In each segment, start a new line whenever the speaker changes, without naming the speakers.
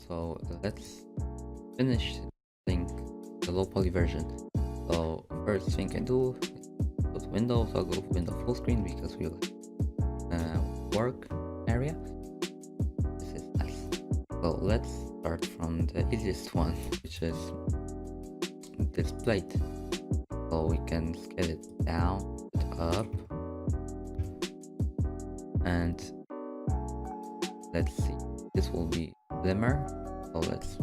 So let's finish the low poly version. So first thing I do is go to Windows. I'll go to Window full screen because we like work area. This is nice. So let's start from the easiest one, which is this plate. So we can scale it down, up, and let's see. This will be glimmer. So let's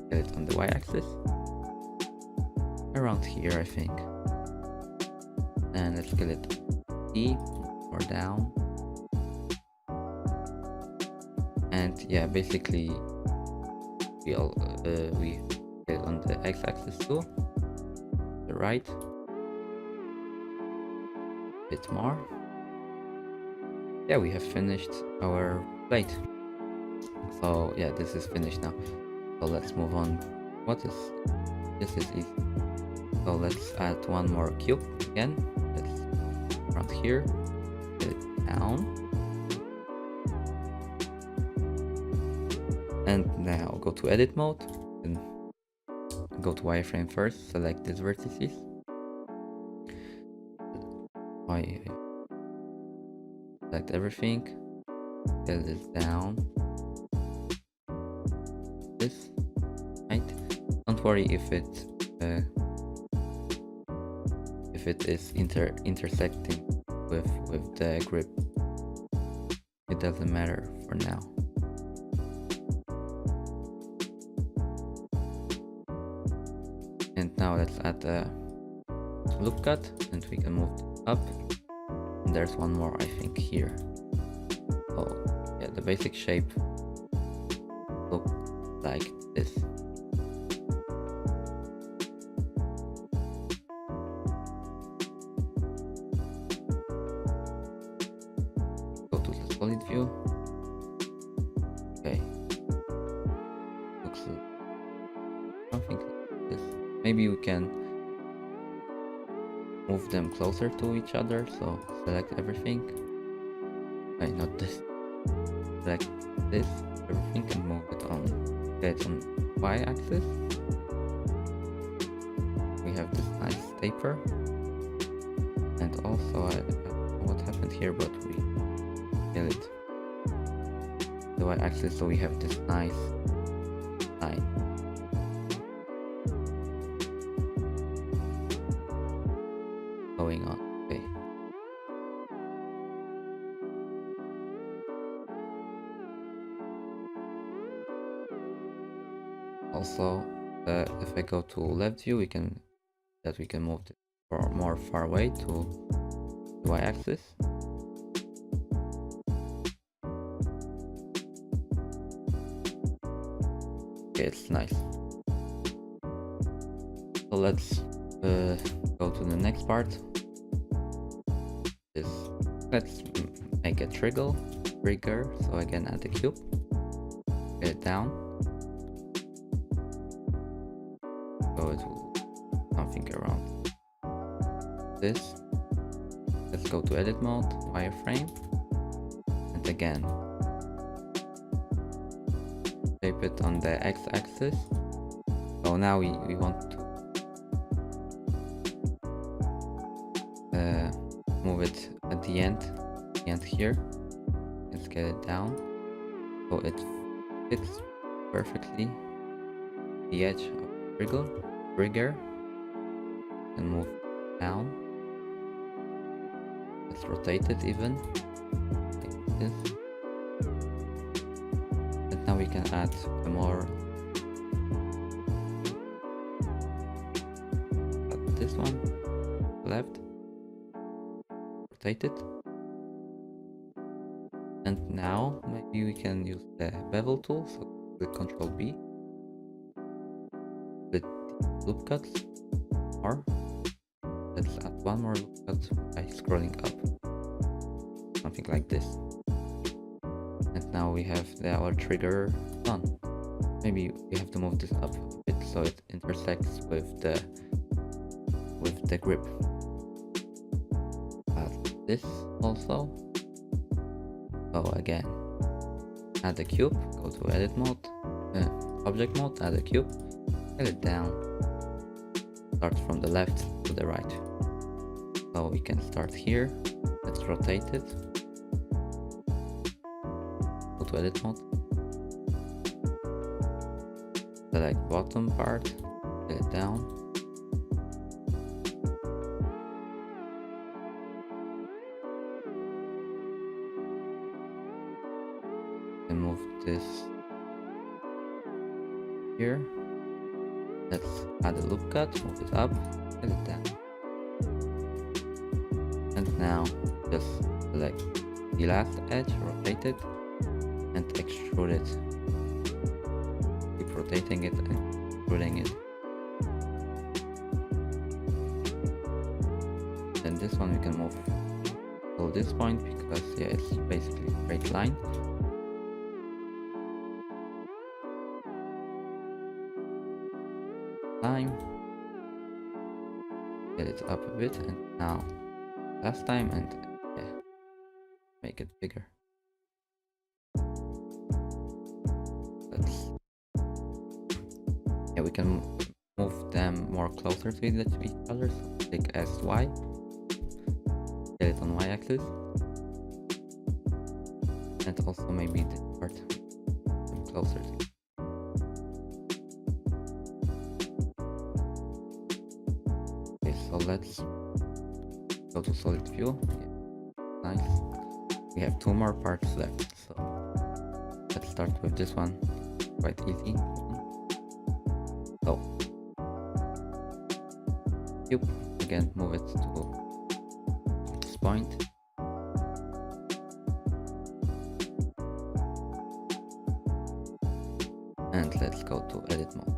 get it on the y-axis. Around here, I think. And let's get it E or down. And yeah, basically we get it on the x-axis too. The right. A bit more. Yeah, we have finished our plate. So yeah, this is finished now. So let's move on. This is easy. So let's add one more cube again. Let's around here, get it down. And now go to edit mode and go to wireframe first, select these vertices. Select everything, get this down. This, right? Don't worry if it is intersecting with the grip. It doesn't matter for now. And now let's add a loop cut, and we can move it up. And there's one more, I think, here. Oh yeah, the basic shape look like this. Go to the solid view. Okay, looks something like this. Maybe we can move them closer to each other, so select everything. Okay, not this. Select this, everything, and move it on. Get it on y-axis. We have this nice taper. And also, I don't know what happened here, but we kill it. The y-axis, so we have this nice line. Going on. Okay. Also, if I go to left view, we can move it more far away to the y-axis. Okay, it's nice. So let's go to the next part. Let's make a trigger. So again, add the cube, get it down. So it will something around this. Let's go to edit mode, wireframe, and again shape it on the x-axis. So now we want to move it at the end here. Let's get it down so it fits perfectly the edge of the trigger, and move down. Let's rotate it even like this. And now we can add a more. This one left. Rotate it. And now maybe we can use the bevel tool. So click Ctrl B. With loop cuts, or let's add one more loop cut by scrolling up, something like this. And now we have our trigger done. Maybe we have to move this up a bit so it intersects with the grip. Add this also. So again, add the cube, go to edit mode, object mode, add a cube, scale it down, start from the left to the right. So we can start here, let's rotate it, go to edit mode, select bottom part, scale it down, and move this here. Let's add a loop cut, move it up, scale it down. And now just select the last edge, rotate it, and extrude it. Keep rotating it and extruding it. And this one we can move to this point because yeah, it's basically a straight line. Get it up a bit, and now last time, and yeah, make it bigger. We can move them more closer to each other. So click SY, get it on Y-axis, and also maybe this part closer to. So let's go to solid view. Yeah, nice. We have 2 more parts left, so let's start with this one. Quite easy. So cube, again move it to this point. And let's go to edit mode.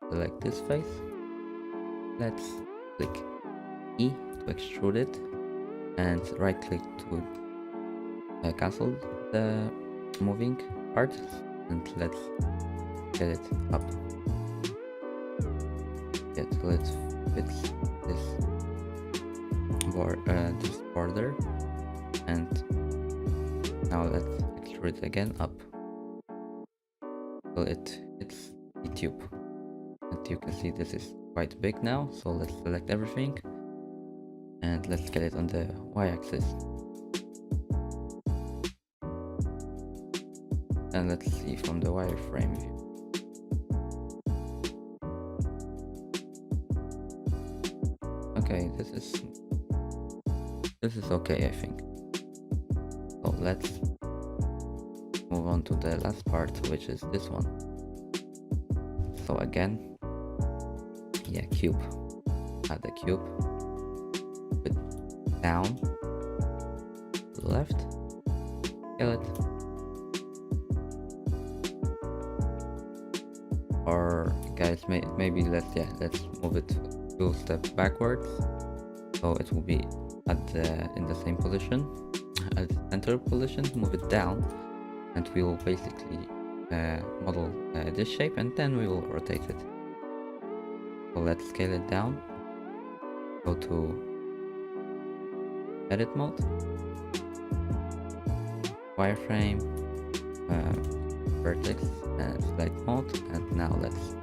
Select this face. Let's click E to extrude it, and right click to cancel the moving part, and let's get it up. Get till it fits this border, and now let's extrude it again up till it hits the tube. And you can see this is quite big now, so let's select everything and let's get it on the y-axis. And let's see from the wireframe view. Okay, this is okay, I think. So let's move on to the last part, which is this one. So again, yeah, cube. Add the cube. Put down to the left. Scale it. Or guys, maybe let's move it 2 steps backwards, so it will be in the same position, at the center position. Move it down, and we will basically model this shape, and then we will rotate it. So let's scale it down, go to edit mode, wireframe, vertex, and select mode, and now let's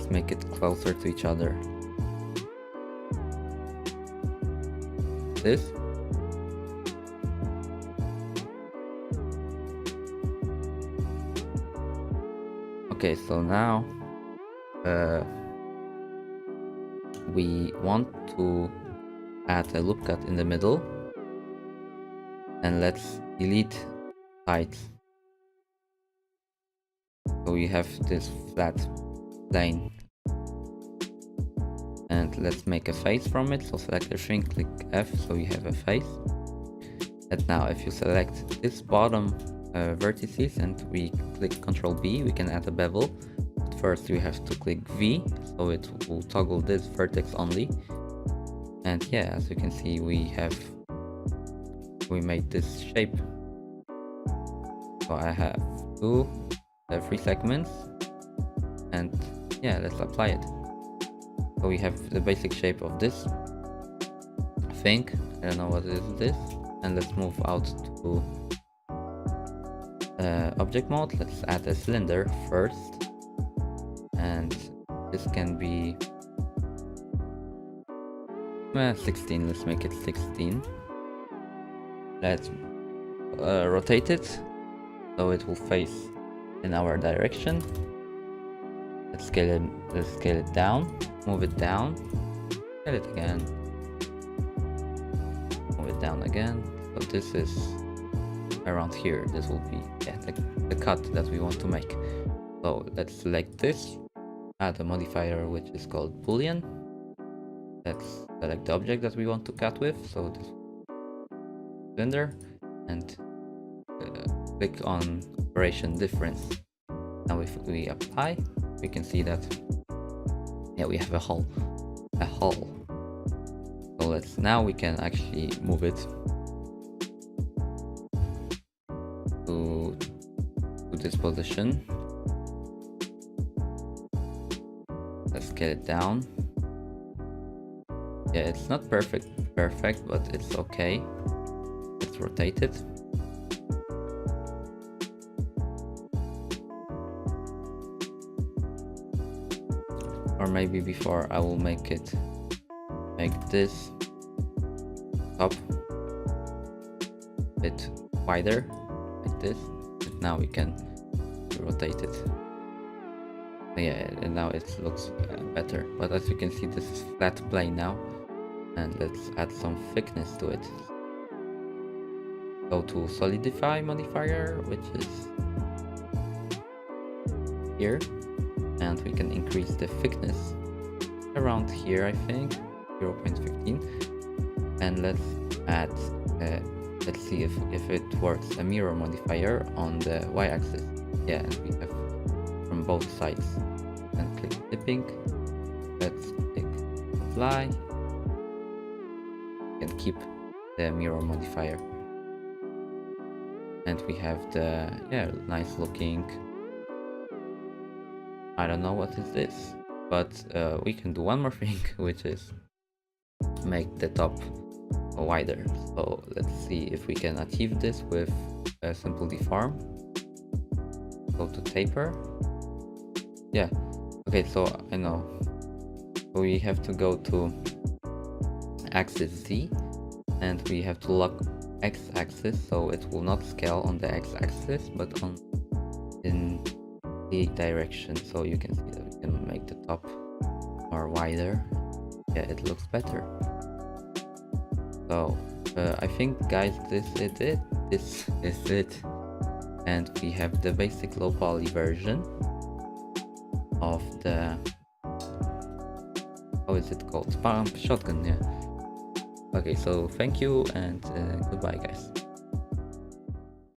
make it closer to each other. This. Okay, so now we want to add a loop cut in the middle, and let's delete sides. So we have this flat plane, and let's make a face from it. So select everything, click F, so you have a face. And now if you select this bottom vertices and we click Ctrl B, we can add a bevel. But first we have to click V, so it will toggle this vertex only. And yeah, as you can see, we made this shape. So I have 3 segments, and yeah, let's apply it. So we have the basic shape of this thing. I don't know what is this. And let's move out to object mode, let's add a cylinder first, and this can be 16. Let's make it 16. Let's rotate it so it will face in our direction. Let's scale it down, move it down, scale it again, move it down again. So this is around here. This will be the cut that we want to make. So let's select this, add a modifier which is called boolean. Let's select the object that we want to cut with, so this cylinder, and click on operation difference. Now if we apply, we can see that we have a hole. So now we can actually move it to this position. Let's scale it down. Yeah, it's not perfect, but it's okay. Let's rotate it. Or maybe before I will make this top a bit wider, like this. And now we can rotate it. Yeah, and now it looks better. But as you can see, this is flat plane now. And let's add some thickness to it. Go to solidify modifier, which is here, and we can increase the thickness around here, I think 0.15, and let's add let's see if it works, a mirror modifier on the y-axis. Yeah, and we have from both sides. And click clipping, let's click apply, and keep the mirror modifier, and we have the nice looking, I don't know what is this, but we can do one more thing, which is make the top wider. So let's see if we can achieve this with a simple deform. Go to taper. Yeah, okay, so I know we have to go to axis Z, and we have to lock x-axis, so it will not scale on the x-axis but in the direction. So you can see that we can make the top more wider. Yeah, it looks better. So I think, guys, this is it, and we have the basic low poly version of the, how is it called, pump shotgun. Yeah, okay, so thank you, and goodbye, guys.